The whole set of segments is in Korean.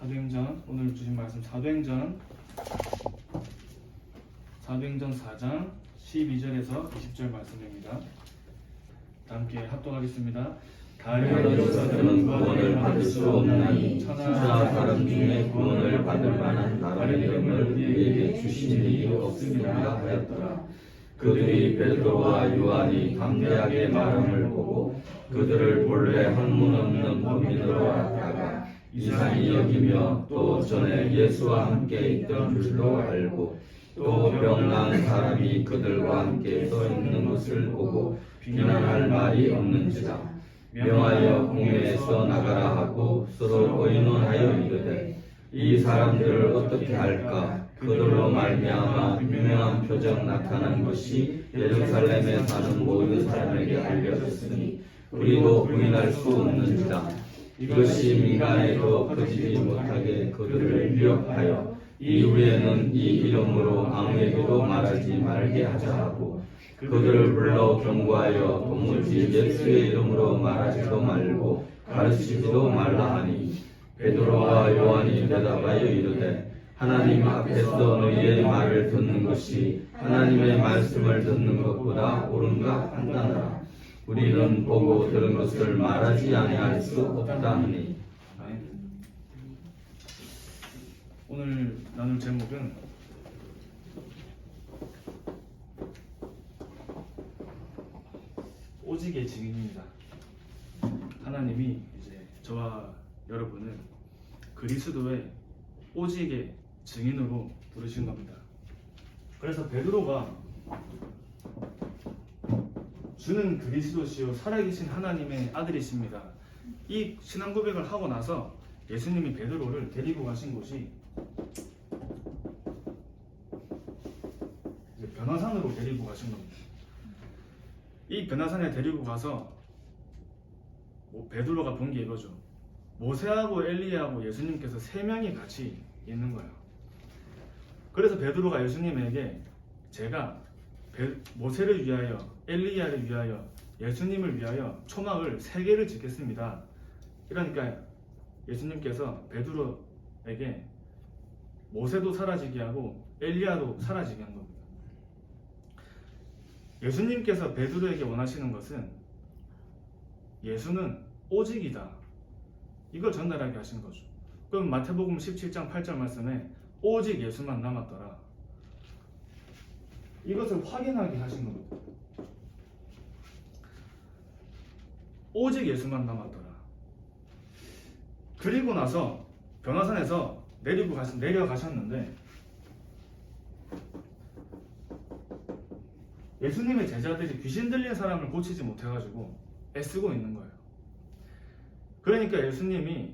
사도행전 오늘 주신 말씀 사도행전 4장 12절에서 20절 말씀입니다. 다 함께 합독하겠습니다. 다른 역사들은 구원을 받을 수 없나니 천하 사람 중에 구원을 받을 만한 다른 이름을 우리에게 주신 일이 없음이라 하였더라. 그들이 베드로와 요한이 담대하게 말함을 보고 그들을 본래 학문 없는 범인으로 알다가 이상히 여기며 또 전에 예수와 함께 있던 줄로 알고 또 병난 사람이 그들과 함께 서 있는 것을 보고 비난할 말이 없는지라. 명하여 공회에서 나가라 하고 서로 의논하여 이르되 이 사람들을 어떻게 할까? 그들로 말미암아 유명한 표적 나타난 것이 예루살렘에 사는 모든 사람에게 알려졌으니 우리도 부인할 수 없는지라. 이것이 민간에도 퍼지지 못하게 그들을 위협하여 이후에는 이 이름으로 아무에게도 말하지 말게 하자 하고 그들을 불러 경고하여 도무지 예수의 이름으로 말하지도 말고 가르치지도 말라 하니 베드로와 요한이 대답하여 이르되 하나님 앞에서 너희의 말을 듣는 것이 하나님의 말씀을 듣는 것보다 옳은가 판단하라. 우리는 보고 들은 것을 말하지 아니할 수 없다 하니. 오늘 나눌 제목은 오직의 증인입니다. 하나님이 이제 저와 여러분을 그리스도의 오직의 증인으로 부르신 겁니다. 그래서 베드로가 주는 그리스도시요 살아계신 하나님의 아들이십니다. 이 신앙 고백을 하고 나서 예수님이 베드로를 데리고 가신 곳이 이제 변화산으로 데리고 가신 겁니다. 이 변화산에 데리고 가서 베드로가 본 게 이거죠. 모세하고 엘리야하고 예수님께서 세 명이 같이 있는 거예요. 그래서 베드로가 예수님에게 제가 모세를 위하여 엘리야를 위하여 예수님을 위하여 초막을 3개를 짓겠습니다. 그러니까 예수님께서 베드로에게 모세도 사라지게 하고 엘리야도 사라지게 한 겁니다. 예수님께서 베드로에게 원하시는 것은 예수는 오직이다, 이걸 전달하게 하신 거죠. 그럼 마태복음 17장 8절 말씀에 오직 예수만 남았더라, 이것을 확인하게 하신 겁니다. 오직 예수만 남았더라. 그리고 나서 변화산에서 내려가셨는데 예수님의 제자들이 귀신 들린 사람을 고치지 못해가지고 애쓰고 있는 거예요. 그러니까 예수님이,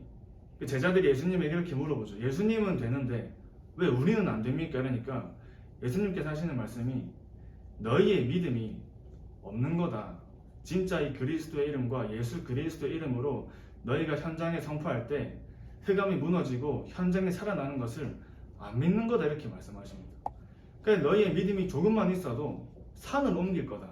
제자들이 예수님에게 이렇게 물어보죠. 예수님은 되는데 왜 우리는 안 됩니까? 그러니까 예수님께서 하시는 말씀이 너희의 믿음이 없는 거다. 진짜 이 그리스도의 이름과 예수 그리스도의 이름으로 너희가 현장에 선포할 때 흑암이 무너지고 현장에 살아나는 것을 안 믿는 거다, 이렇게 말씀하십니다. 그러니까 너희의 믿음이 조금만 있어도 산을 옮길 거다.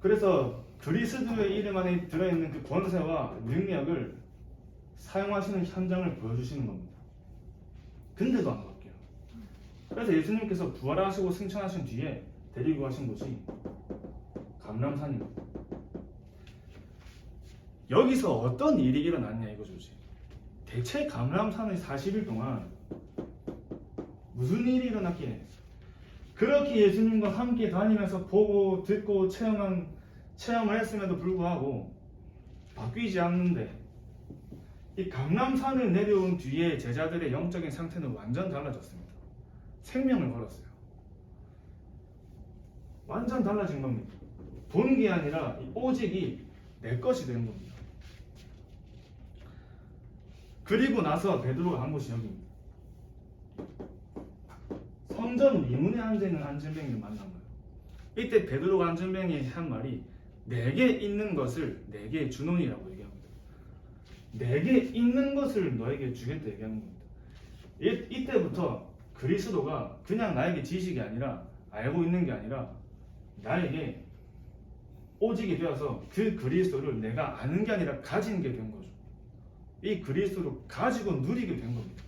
그래서 그리스도의 이름 안에 들어있는 그 권세와 능력을 사용하시는 현장을 보여주시는 겁니다. 근데도 안 바뀌어요. 그래서 예수님께서 부활하시고 승천하신 뒤에 데리고 가신 곳이 감람산입니다. 여기서 어떤 일이 일어났냐 이거죠. 대체 감람산의 40일 동안 무슨 일이 일어났기에 그렇게 예수님과 함께 다니면서 보고 듣고 체험을 했음에도 불구하고 바뀌지 않는데, 이 감람산을 내려온 뒤에 제자들의 영적인 상태는 완전 달라졌습니다. 생명을 걸었어요. 완전 달라진 겁니다. 본 게 아니라 오직이 내 것이 된 겁니다. 그리고 나서 베드로가 한 곳이 여기입니다. 성전 위문에 앉아있는 안전병이를 만난 거예요. 이때 베드로가 안전병이 한 말이 내게 있는 것을 내게 주노니라고 얘기합니다. 내게 있는 것을 너에게 주겠다 얘기하는 겁니다. 이때부터 그리스도가 그냥 나에게 지식이 아니라, 알고 있는 게 아니라 나에게 오직이 되어서 그 그리스도를 내가 아는 게 아니라 가진 게 된 거죠. 이 그리스도를 가지고 누리게 된 겁니다.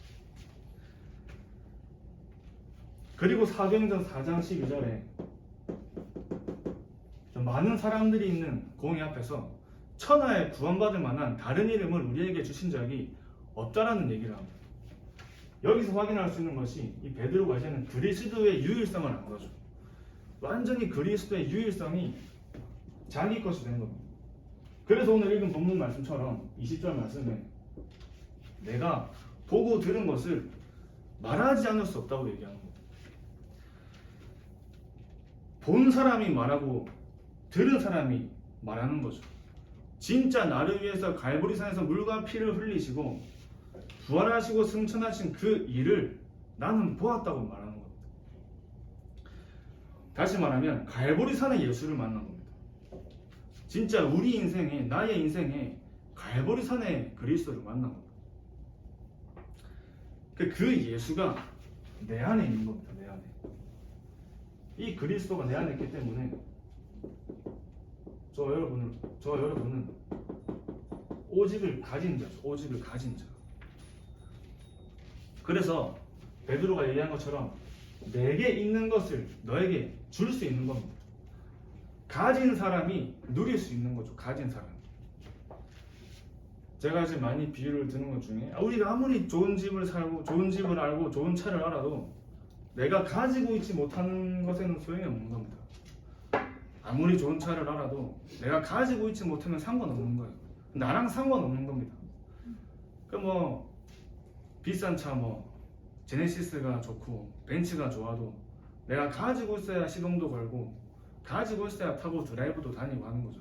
그리고 사도행전 4장 12절에 많은 사람들이 있는 공의 앞에서 천하에 구원받을 만한 다른 이름을 우리에게 주신 적이 없다라는 얘기를 합니다. 여기서 확인할 수 있는 것이 이 베드로가 이제는 그리스도의 유일성을 안 거죠. 완전히 그리스도의 유일성이 자기 것이 된 겁니다. 그래서 오늘 읽은 본문 말씀처럼 20절 말씀에 내가 보고 들은 것을 말하지 않을 수 없다고 얘기하는 겁니다. 본 사람이 말하고 들은 사람이 말하는 거죠. 진짜 나를 위해서 갈보리산에서 물과 피를 흘리시고 부활하시고 승천하신 그 일을 나는 보았다고 말하는 겁니다. 다시 말하면 갈보리산의 예수를 만난 겁니다. 진짜 우리 인생에, 나의 인생에 갈보리산의 그리스도를 만난 겁니다. 그 예수가 내 안에 있는 겁니다. 내 안에. 이 그리스도가 내 안에 있기 때문에 저 여러분은 오직을 가진 자죠. 오직을 가진 자. 그래서 베드로가 얘기한 것처럼 내게 있는 것을 너에게 줄 수 있는 겁니다. 가진 사람이 누릴 수 있는 거죠. 가진 사람. 제가 이제 많이 비유를 드는 것 중에 우리가 아무리 좋은 집을 살고 좋은 집을 알고 좋은 차를 알아도 내가 가지고 있지 못하는 것에는 소용이 없는 겁니다. 아무리 좋은 차를 알아도 내가 가지고 있지 못하면 상관없는 거예요. 나랑 상관없는 겁니다. 비싼 차 제네시스가 좋고 벤츠가 좋아도 내가 가지고 있어야 시동도 걸고 가지고 있어야 타고 드라이브도 다니고 하는 거죠.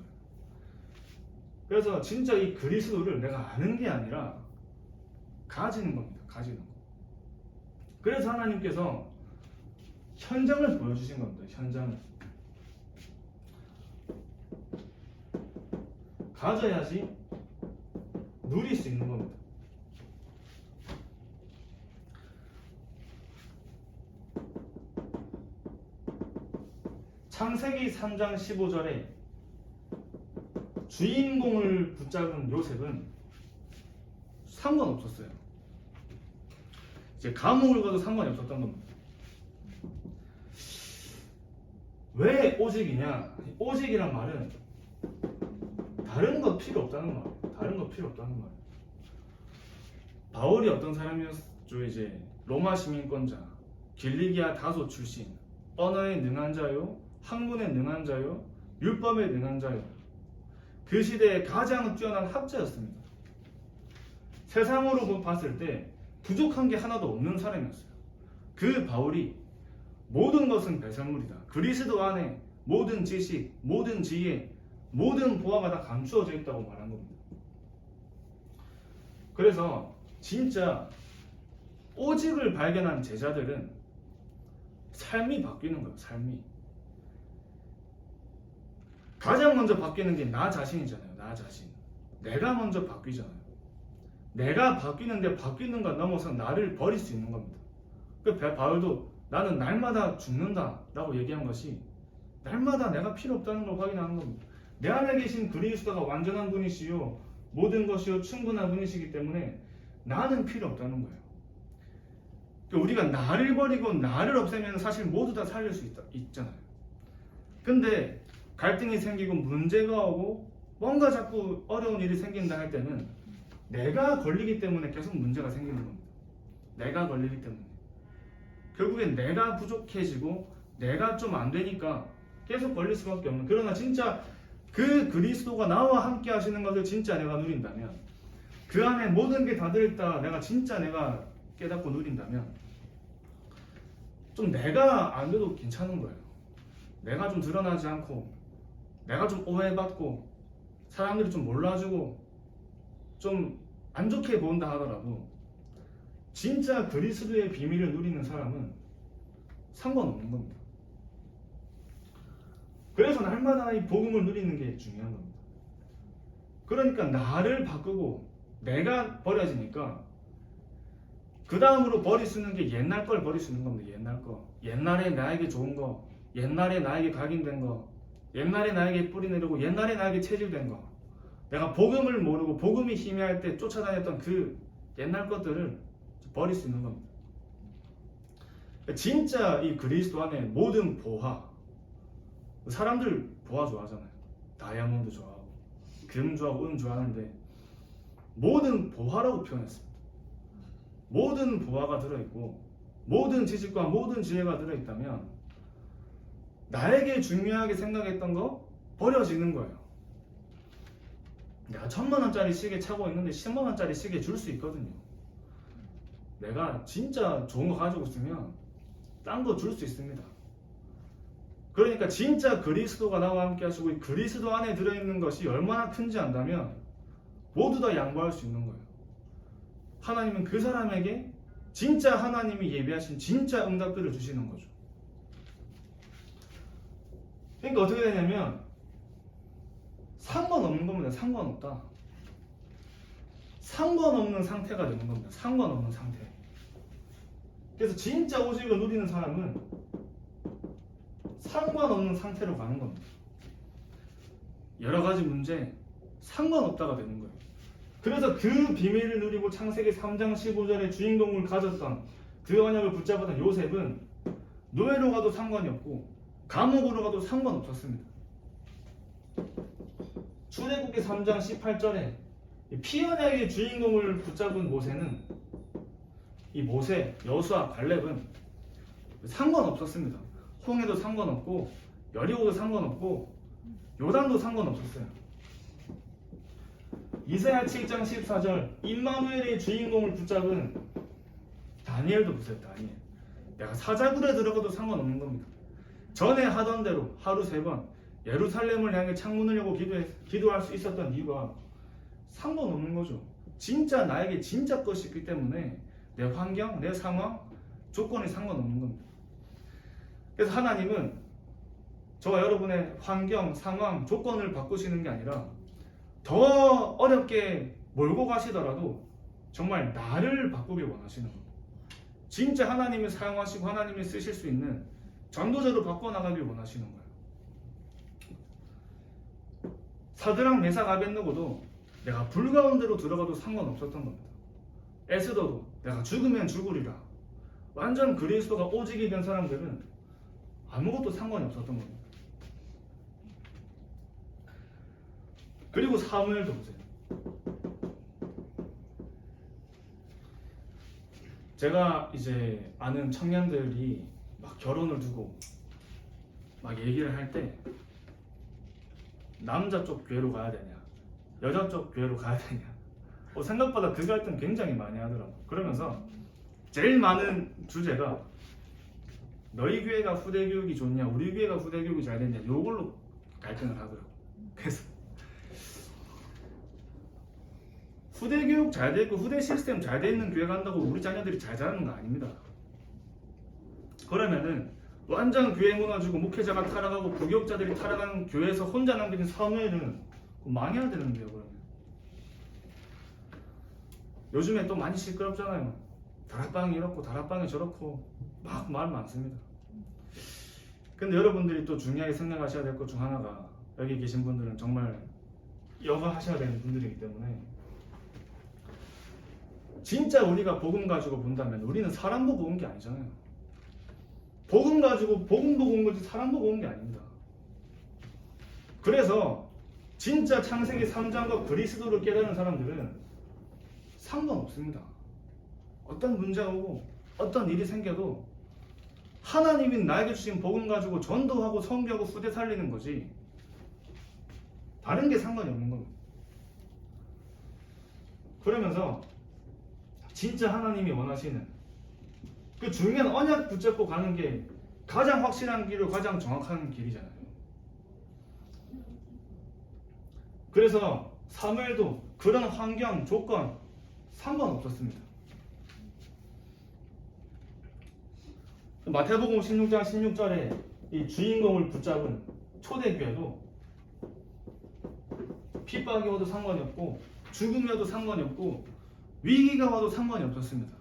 그래서 진짜 이 그리스도를 내가 아는 게 아니라 가지는 겁니다. 가지는 거. 그래서 하나님께서 현장을 보여주신 겁니다. 현장을. 가져야지 누릴 수 있는 겁니다. 창세기 3장 15절에 주인공을 붙잡은 요셉은 상관없었어요. 이제 감옥을 가도 상관이 없었던 겁니다. 왜 오직이냐? 오직이란 말은 다른 거 필요 없다는 말이에요. 다른 거 필요 없다는 말이에요. 바울이 어떤 사람이었죠? 이제 로마 시민권자, 길리기아 다소 출신, 언어에 능한 자요, 학문에 능한 자요, 율법에 능한 자요. 그 시대에 가장 뛰어난 학자였습니다. 세상으로 봤을 때 부족한 게 하나도 없는 사람이었어요. 그 바울이 모든 것은 배설물이다. 그리스도 안에 모든 지식, 모든 지혜, 모든 보화가 다 감추어져 있다고 말한 겁니다. 그래서 진짜 오직을 발견한 제자들은 삶이 바뀌는 거예요. 삶이. 가장 먼저 바뀌는 게 나 자신이잖아요. 나 자신. 내가 먼저 바뀌잖아요. 내가 바뀌는데 바뀌는 것 넘어서 나를 버릴 수 있는 겁니다. 그 바울도 나는 날마다 죽는다 라고 얘기한 것이 날마다 내가 필요 없다는 걸 확인하는 겁니다. 내 안에 계신 그리스도가 완전한 분이시요 모든 것이요 충분한 분이시기 때문에 나는 필요 없다는 거예요. 우리가 나를 버리고 나를 없애면 사실 모두 다 살릴 수 있잖아요. 근데 갈등이 생기고 문제가 오고 뭔가 자꾸 어려운 일이 생긴다 할 때는 내가 걸리기 때문에 계속 문제가 생기는 겁니다. 내가 걸리기 때문에. 결국엔 내가 부족해지고 내가 좀 안 되니까 계속 걸릴 수밖에 없는. 그러나 진짜 그 그리스도가 나와 함께 하시는 것을 진짜 내가 누린다면, 그 안에 모든 게 다 들어있다 내가 깨닫고 누린다면 좀 내가 안 돼도 괜찮은 거예요. 내가 좀 드러나지 않고 내가 좀 오해받고 사람들이 좀 몰라주고 좀 안 좋게 본다 하더라도 진짜 그리스도의 비밀을 누리는 사람은 상관없는 겁니다. 그래서 날마다 이 복음을 누리는 게 중요한 겁니다. 그러니까 나를 바꾸고 내가 버려지니까 그 다음으로 버릴 수 있는 게 옛날 걸 버릴 수 있는 겁니다. 옛날 거. 옛날에 나에게 좋은 거, 옛날에 나에게 각인된 거, 옛날에 나에게 뿌리 내리고 옛날에 나에게 체질된 거, 내가 복음을 모르고 복음이 희미할 때 쫓아다녔던 그 옛날 것들을 버릴 수 있는 겁니다. 진짜 이 그리스도 안에 모든 보화, 사람들 보화 좋아하잖아요. 다이아몬드 좋아하고 금 좋아하고 은 좋아하는데 모든 보화라고 표현했습니다. 모든 보화가 들어있고 모든 지식과 모든 지혜가 들어있다면 나에게 중요하게 생각했던 거 버려지는 거예요. 내가 1000만원짜리 시계 차고 있는데 10만원짜리 시계 줄 수 있거든요. 내가 진짜 좋은 거 가지고 있으면 딴 거 줄 수 있습니다. 그러니까 진짜 그리스도가 나와 함께 하시고 이 그리스도 안에 들어있는 것이 얼마나 큰지 안다면 모두 다 양보할 수 있는 거예요. 하나님은 그 사람에게 진짜 하나님이 예비하신 진짜 응답들을 주시는 거죠. 그러니까 어떻게 되냐면 상관없는 겁니다. 상관없다. 상관없는 상태가 되는 겁니다. 상관없는 상태. 그래서 진짜 오직을 누리는 사람은 상관없는 상태로 가는 겁니다. 여러 가지 문제 상관없다가 되는 거예요. 그래서 그 비밀을 누리고 창세기 3장 15절의 주인공을 가졌던 그 언약을 붙잡았던 요셉은 노예로 가도 상관이 없고 감옥으로 가도 상관없었습니다. 출애굽기 3장 18절에 피언약의 주인공을 붙잡은 모세는 이 모세, 여수와 갈렙은 상관없었습니다. 홍해도 상관없고 여리고도 상관없고 요단도 상관없었어요. 이사야 7장 14절 임마누엘의 주인공을 붙잡은 다니엘도 보세요. 다니엘. 내가 사자굴에 들어가도 상관없는 겁니다. 전에 하던 대로 하루 3번 예루살렘을 향해 창문을 열고 기도할 수 있었던 이유가 상관없는 거죠. 진짜 나에게 진짜 것이 있기 때문에 내 환경, 내 상황, 조건이 상관없는 겁니다. 그래서 하나님은 저와 여러분의 환경, 상황, 조건을 바꾸시는 게 아니라 더 어렵게 몰고 가시더라도 정말 나를 바꾸길 원하시는 겁니다. 진짜 하나님이 사용하시고 하나님이 쓰실 수 있는 전도자로 바꿔나가길 원하시는 거예요. 사드락, 메삭, 아벳느고도 내가 불 가운데로 들어가도 상관없었던 겁니다. 에스더도 내가 죽으면 죽으리라. 완전 그리스도가 오직이 된 사람들은 아무것도 상관이 없었던 겁니다. 그리고 사무엘도 보세요. 제가 이제 아는 청년들이 막 결혼을 두고 막 얘기를 할 때 남자 쪽 교회로 가야 되냐 여자 쪽 교회로 가야 되냐 생각보다 그 갈등 굉장히 많이 하더라고요. 그러면서 제일 많은 주제가 너희 교회가 후대 교육이 좋냐 우리 교회가 후대 교육이 잘 됐냐 요걸로 갈등을 하더라고요. 그래서 후대 교육 잘 돼 있고 후대 시스템 잘 돼 있는 교회 간다고 우리 자녀들이 잘 자라는 거 아닙니다. 그러면은 완전 교회 무너지고 목회자가 타락하고 부교육자들이 타락하는 교회에서 혼자 남겨진 사무엘은 망해야 되는데요. 그러면 요즘에 또 많이 시끄럽잖아요. 다락방이 이렇고 다락방이 저렇고 막 말 많습니다. 근데 여러분들이 또 중요하게 생각하셔야 될 것 중 하나가 여기 계신 분들은 정말 여과하셔야 되는 분들이기 때문에 진짜 우리가 복음 가지고 본다면 우리는 사람 보고 온 게 아니잖아요. 복음 가지고 복음 보고 온 거지 사람 보고 온 게 아닙니다. 그래서 진짜 창세기 3장과 그리스도를 깨달은 사람들은 상관없습니다. 어떤 문제가 오고 어떤 일이 생겨도 하나님이 나에게 주신 복음 가지고 전도하고 선교하고 후대 살리는 거지 다른 게 상관이 없는 겁니다. 그러면서 진짜 하나님이 원하시는 그 중요한 언약 붙잡고 가는 게 가장 확실한 길이고 가장 정확한 길이잖아요. 그래서 사무엘도 그런 환경, 조건 상관없었습니다. 마태복음 16장 16절에 이 주인공을 붙잡은 초대교회도 핍박이 와도 상관이 없고 죽음이 와도 상관이 없고 위기가 와도 상관이 없었습니다.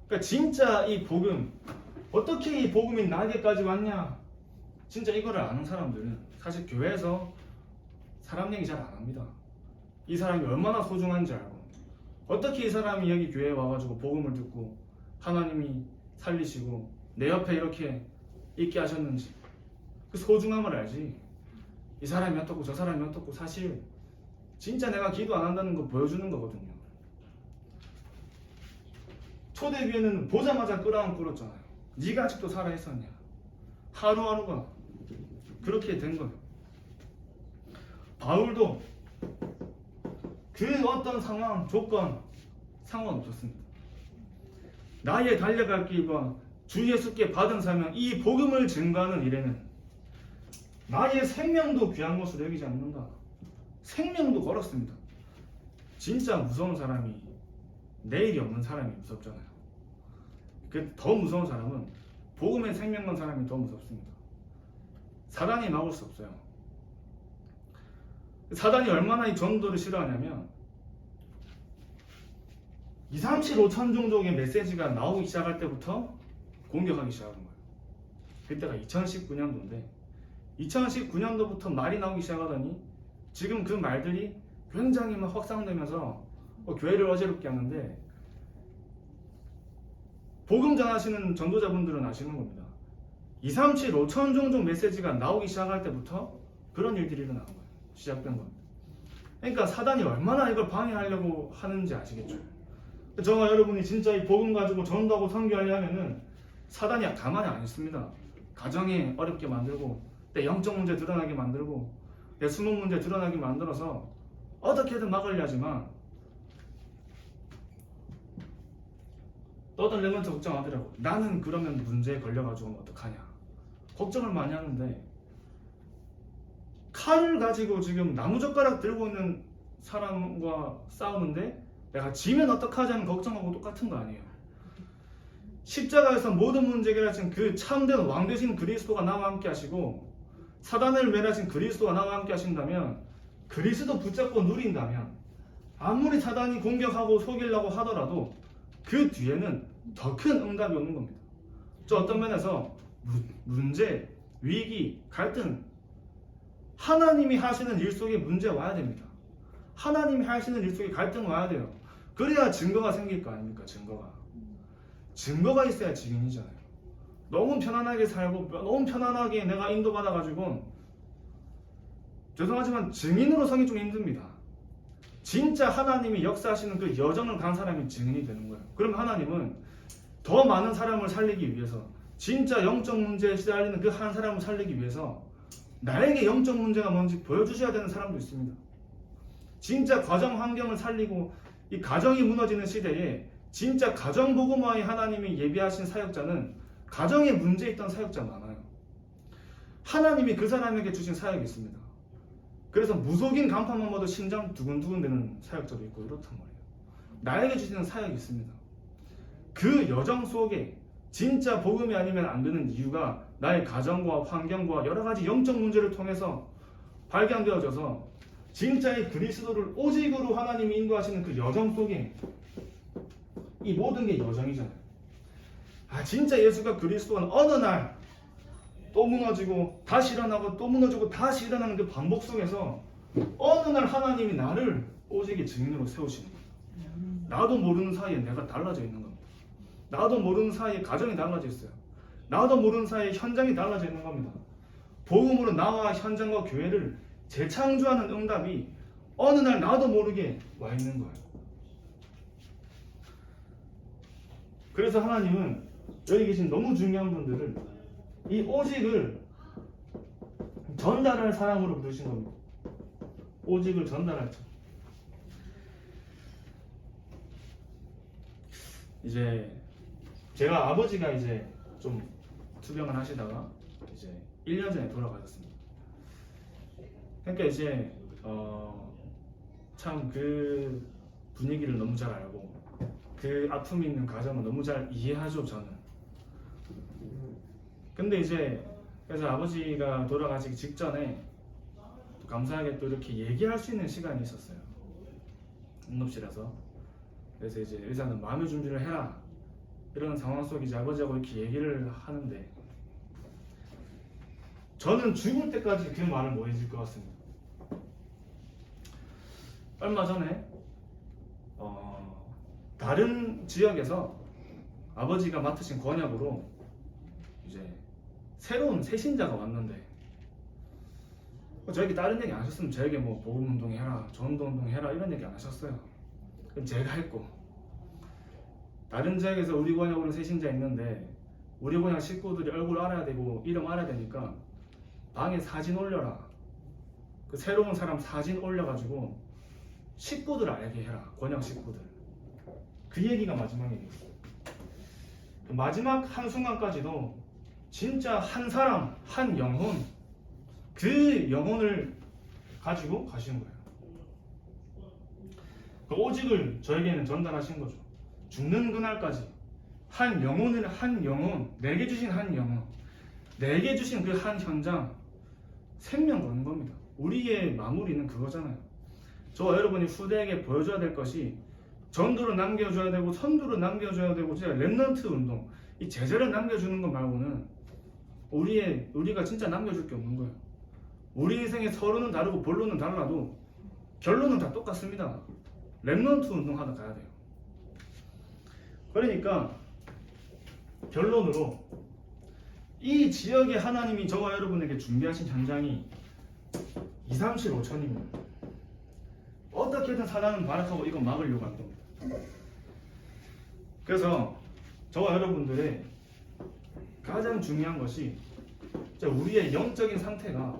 그러니까 진짜 이 복음 어떻게 이 복음이 나에게까지 왔냐 진짜 이거를 아는 사람들은 사실 교회에서 사람 얘기 잘 안 합니다. 이 사람이 얼마나 소중한지 알고, 어떻게 이 사람이 여기 교회에 와가지고 복음을 듣고 하나님이 살리시고 내 옆에 이렇게 있게 하셨는지 그 소중함을 알지. 이 사람이 어떻고 저 사람이 어떻고 사실 진짜 내가 기도 안 한다는 거 보여주는 거거든요. 초대교회는 보자마자 끌어안고 꿇었잖아요. 네가 아직도 살아있었냐. 하루하루가 그렇게 된 거예요. 바울도 그 어떤 상황, 조건, 상관없었습니다. 나의 달려갈 길과 주 예수께 받은 사명, 이 복음을 증거하는 일에는 나의 생명도 귀한 것으로 여기지 않는다. 생명도 걸었습니다. 진짜 무서운 사람이 내일이 없는 사람이 무섭잖아요. 그 더 무서운 사람은 복음에 생명 건 사람이 더 무섭습니다. 사단이 막을 수 없어요. 사단이 얼마나 이 전도를 싫어하냐면 2, 3, 7, 5천 종족의 메시지가 나오기 시작할 때부터 공격하기 시작한 거예요. 그때가 2019년도인데 2019년도부터 말이 나오기 시작하더니 지금 그 말들이 굉장히 막 확산되면서 교회를 어지럽게 하는데, 복음 전하시는 전도자분들은 아시는 겁니다. 2, 3, 7, 5천 종족 메시지가 나오기 시작할 때부터 그런 일들이 일어나는 거예요. 시작된 겁니다. 그러니까 사단이 얼마나 이걸 방해하려고 하는지 아시겠죠? 저와 여러분이 진짜 이 복음 가지고 전도하고 선교하려면은 사단이 가만히 안 있습니다. 가정에 어렵게 만들고, 내 영적 문제 드러나게 만들고, 내 수능 문제 드러나게 만들어서 어떻게든 막으려 하지만 떠들려면 걱정하더라고. 나는 그러면 문제에 걸려가지고 어떡하냐. 걱정을 많이 하는데, 칼을 가지고 지금 나무젓가락 들고 있는 사람과 싸우는데 내가 지면 어떡하지 하는 걱정하고 똑같은 거 아니에요. 십자가에서 모든 문제 해결하신 그 참된 왕 되신 그리스도가 나와 함께 하시고 사단을 멸하신 그리스도가 나와 함께 하신다면, 그리스도 붙잡고 누린다면 아무리 사단이 공격하고 속이려고 하더라도 그 뒤에는 더 큰 응답이 오는 겁니다. 저 어떤 면에서 문제, 위기, 갈등, 하나님이 하시는 일 속에 문제 와야 됩니다. 하나님이 하시는 일 속에 갈등 와야 돼요. 그래야 증거가 생길 거 아닙니까? 증거가 있어야 증인이잖아요. 너무 편안하게 살고 너무 편안하게 내가 인도받아가지고, 죄송하지만 증인으로 서기 좀 힘듭니다. 진짜 하나님이 역사하시는 그 여정을 간 사람이 증인이 되는 거예요. 그럼 하나님은 더 많은 사람을 살리기 위해서, 진짜 영적 문제에 시달리는 그 한 사람을 살리기 위해서 나에게 영적 문제가 뭔지 보여주셔야 되는 사람도 있습니다. 진짜 가정 환경을 살리고 이 가정이 무너지는 시대에 진짜 가정복음화에 하나님이 예비하신 사역자는 가정에 문제 있던 사역자 많아요. 하나님이 그 사람에게 주신 사역이 있습니다. 그래서 무속인 간판만 봐도 심장 두근두근 되는 사역자도 있고 이렇단 말이에요. 나에게 주시는 사역이 있습니다. 그 여정 속에 진짜 복음이 아니면 안 되는 이유가 나의 가정과 환경과 여러 가지 영적 문제를 통해서 발견되어져서 진짜의 그리스도를 오직으로 하나님이 인도하시는 그 여정 속에, 이 모든 게 여정이잖아요. 진짜 예수가 그리스도는 어느 날 또 무너지고 다시 일어나고 또 무너지고 다시 일어나는 그 반복 속에서 어느 날 하나님이 나를 오직의 증인으로 세우시는 거예요. 나도 모르는 사이에 내가 달라져 있는 겁니다. 나도 모르는 사이에 가정이 달라져 있어요. 나도 모르는 사이에 현장이 달라져 있는 겁니다. 복음으로 나와 현장과 교회를 재창조하는 응답이 어느 날 나도 모르게 와 있는 거예요. 그래서 하나님은 여기 계신 너무 중요한 분들을 이 오직을 전달할 사람으로 부르신 겁니다. 오직을 전달할 자. 이제 제가 아버지가 이제 좀 투병을 하시다가 이제 1년 전에 돌아가셨습니다. 그러니까 이제 참 그 분위기를 너무 잘 알고 그 아픔이 있는 가정을 너무 잘 이해하죠, 저는. 근데 이제 그래서 아버지가 돌아가시기 직전에 감사하게 또 이렇게 얘기할 수 있는 시간이 있었어요. 응급실에서. 그래서 이제 의사는 마음의 준비를 해라, 이런 상황 속에 이제 아버지하고 이렇게 얘기를 하는데, 저는 죽을 때까지 그 말을 못 잊을 것 같습니다. 얼마 전에 다른 지역에서 아버지가 맡으신 권역으로 이제 새로운 새신자가 왔는데 저에게 다른 얘기 안 하셨으면 저에게 뭐 복음운동 해라, 전도운동 해라 이런 얘기 안 하셨어요. 그럼 제가 했고, 다른 지역에서 우리 권역으로 새신자 있는데 우리 권역 식구들이 얼굴 알아야 되고 이름 알아야 되니까 방에 사진 올려라, 그 새로운 사람 사진 올려가지고 식구들 알게 해라, 권역 식구들. 그 얘기가 마지막 얘기였어요. 그 마지막 한순간까지도 진짜 한 사람, 한 영혼, 그 영혼을 가지고 가시는 거예요. 그 오직을 저에게는 전달하신 거죠. 죽는 그날까지 한 영혼을, 한 영혼, 내게 주신 한 영혼, 내게 주신 그 한 현장, 생명 거는 겁니다. 우리의 마무리는 그거잖아요. 저와 여러분이 후대에게 보여줘야 될 것이 전도를 남겨줘야 되고 선두를 남겨줘야 되고 진짜 렘넌트 운동, 이 제자를 남겨주는 것 말고는 우리가 진짜 남겨줄 게 없는 거예요. 우리 인생의 서론은 다르고 본론은 달라도 결론은 다 똑같습니다. 렘넌트 운동하다 가야 돼요. 그러니까 결론으로 이 지역에 하나님이 저와 여러분에게 준비하신 현장이 2, 3, 7, 5천입니다. 어떻게든 사단은 발악하고 이거 막으려고 한 겁니다. 그래서 저와 여러분들의 가장 중요한 것이 우리의 영적인 상태가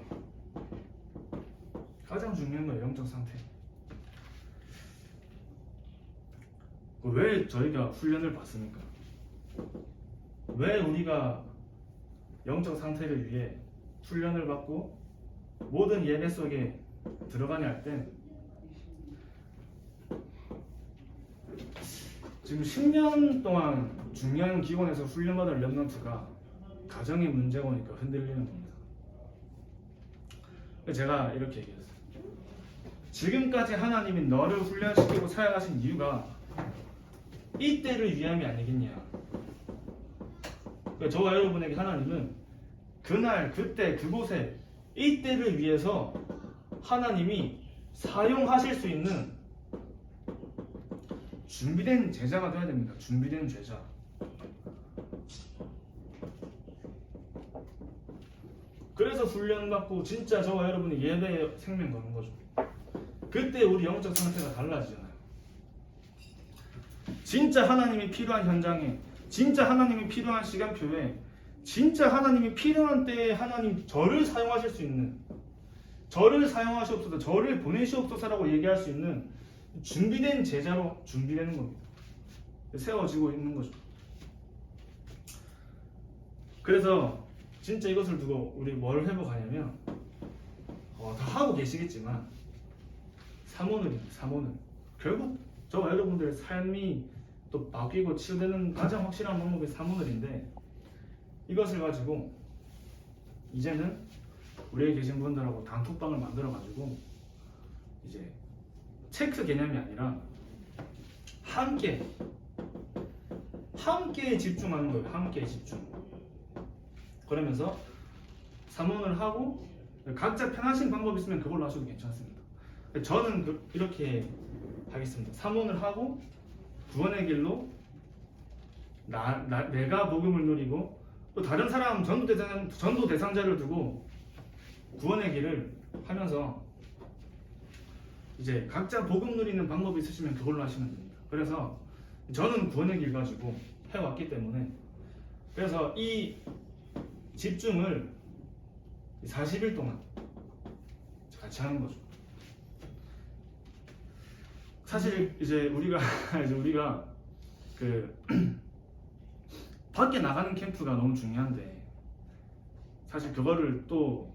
가장 중요한 거예요. 영적 상태. 왜 저희가 훈련을 받습니까? 왜 우리가 영적 상태를 위해 훈련을 받고 모든 예배 속에 들어가냐 할 때, 지금 10년 동안 중요한 기관에서 훈련받은 렘넌트가 가정의 문제가 오니까 흔들리는 겁니다. 제가 이렇게 얘기했어요. 지금까지 하나님이 너를 훈련시키고 사용하신 이유가 이때를 위함이 아니겠냐. 그러니까 저와 여러분에게 하나님은 그날, 그때, 그곳에 이때를 위해서 하나님이 사용하실 수 있는 준비된 제자가 되어야 됩니다. 준비된 제자. 그래서 훈련받고 진짜 저와 여러분이 예배에 생명 거는 거죠. 그때 우리 영적 상태가 달라지잖아요. 진짜 하나님이 필요한 현장에, 진짜 하나님이 필요한 시간표에, 진짜 하나님이 필요한 때에 하나님 저를 사용하실 수 있는, 저를 사용하시옵소서, 저를 보내시옵소서라고 얘기할 수 있는 준비된 제자로 준비되는 겁니다. 세워지고 있는 거죠. 그래서 진짜 이것을 두고 우리 뭘 회복하냐면 다 하고 계시겠지만 사모늘입니다. 사모늘. 결국 저와 여러분들의 삶이 또 바뀌고 치유되는 가장 확실한 방법이 사모늘인데, 이것을 가지고 이제는 우리에 계신 분들하고 단톡방을 만들어 가지고 이제 체크 개념이 아니라 함께 집중하는 거예요. 함께 집중. 그러면서 사모를 하고 각자 편하신 방법 있으면 그걸로 하셔도 괜찮습니다. 저는 이렇게 하겠습니다. 사모를 하고 구원의 길로 내가 복음을 누리고, 또 다른 사람 전도 대상자를 두고 구원의 길을 하면서 이제 각자 복음 누리는 방법이 있으시면 그걸로 하시면 됩니다. 그래서 저는 구원의 길 가지고 해왔기 때문에, 그래서 이 집중을 40일 동안 같이 하는 거죠. 사실 이제 우리가 그 밖에 나가는 캠프가 너무 중요한데, 사실 그거를 또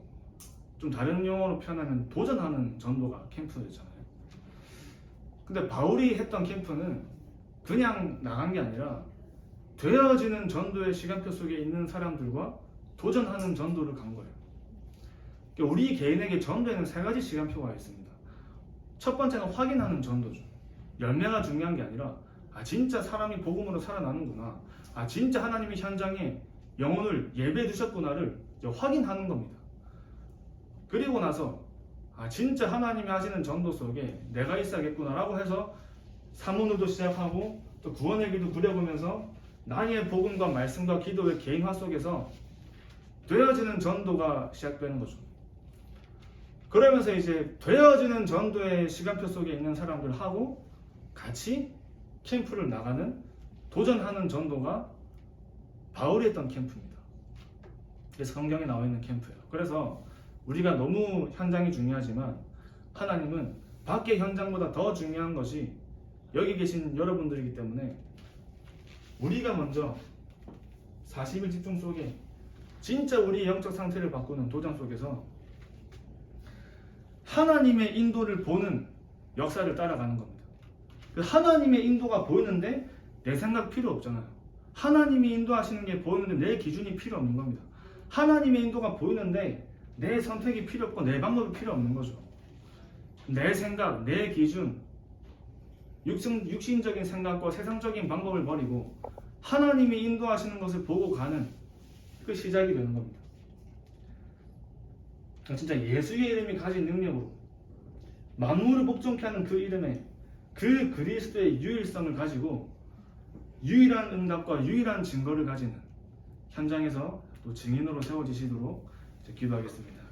좀 다른 용어로 표현하면 도전하는 전도가 캠프였잖아요. 근데 바울이 했던 캠프는 그냥 나간 게 아니라 되어지는 전도의 시간표 속에 있는 사람들과 도전하는 전도를 간 거예요. 그러니까 우리 개인에게 전도에는 3가지 시간표가 있습니다. 첫 번째는 확인하는 전도죠. 열매가 중요한 게 아니라 진짜 사람이 복음으로 살아나는구나, 진짜 하나님이 현장에 영혼을 예배해 주셨구나를 확인하는 겁니다. 그리고 나서 아 진짜 하나님이 하시는 전도 속에 내가 있어야겠구나라고 해서 사문으로도 시작하고 또 구원의 길도 부려보면서 나의 복음과 말씀과 기도의 개인화 속에서 되어지는 전도가 시작되는 거죠. 그러면서 이제 되어지는 전도의 시간표 속에 있는 사람들하고 같이 캠프를 나가는 도전하는 전도가 바울이 했던 캠프입니다. 그래서 성경에 나와 있는 캠프예요. 그래서 우리가 너무 현장이 중요하지만 하나님은 밖의 현장보다 더 중요한 것이 여기 계신 여러분들이기 때문에 우리가 먼저 40일 집중 속에 진짜 우리의 영적 상태를 바꾸는 도전 속에서 하나님의 인도를 보는 역사를 따라가는 겁니다. 하나님의 인도가 보이는데 내 생각 필요 없잖아요. 하나님이 인도하시는 게 보이는데 내 기준이 필요 없는 겁니다. 하나님의 인도가 보이는데 내 선택이 필요 없고 내 방법이 필요 없는 거죠. 내 생각, 내 기준, 육신적인 생각과 세상적인 방법을 버리고 하나님이 인도하시는 것을 보고 가는 그 시작이 되는 겁니다. 진짜 예수의 이름이 가진 능력으로 만물을 복종케 하는 그 이름에 그 그리스도의 유일성을 가지고 유일한 응답과 유일한 증거를 가지는 현장에서 또 증인으로 세워지시도록 기도하겠습니다.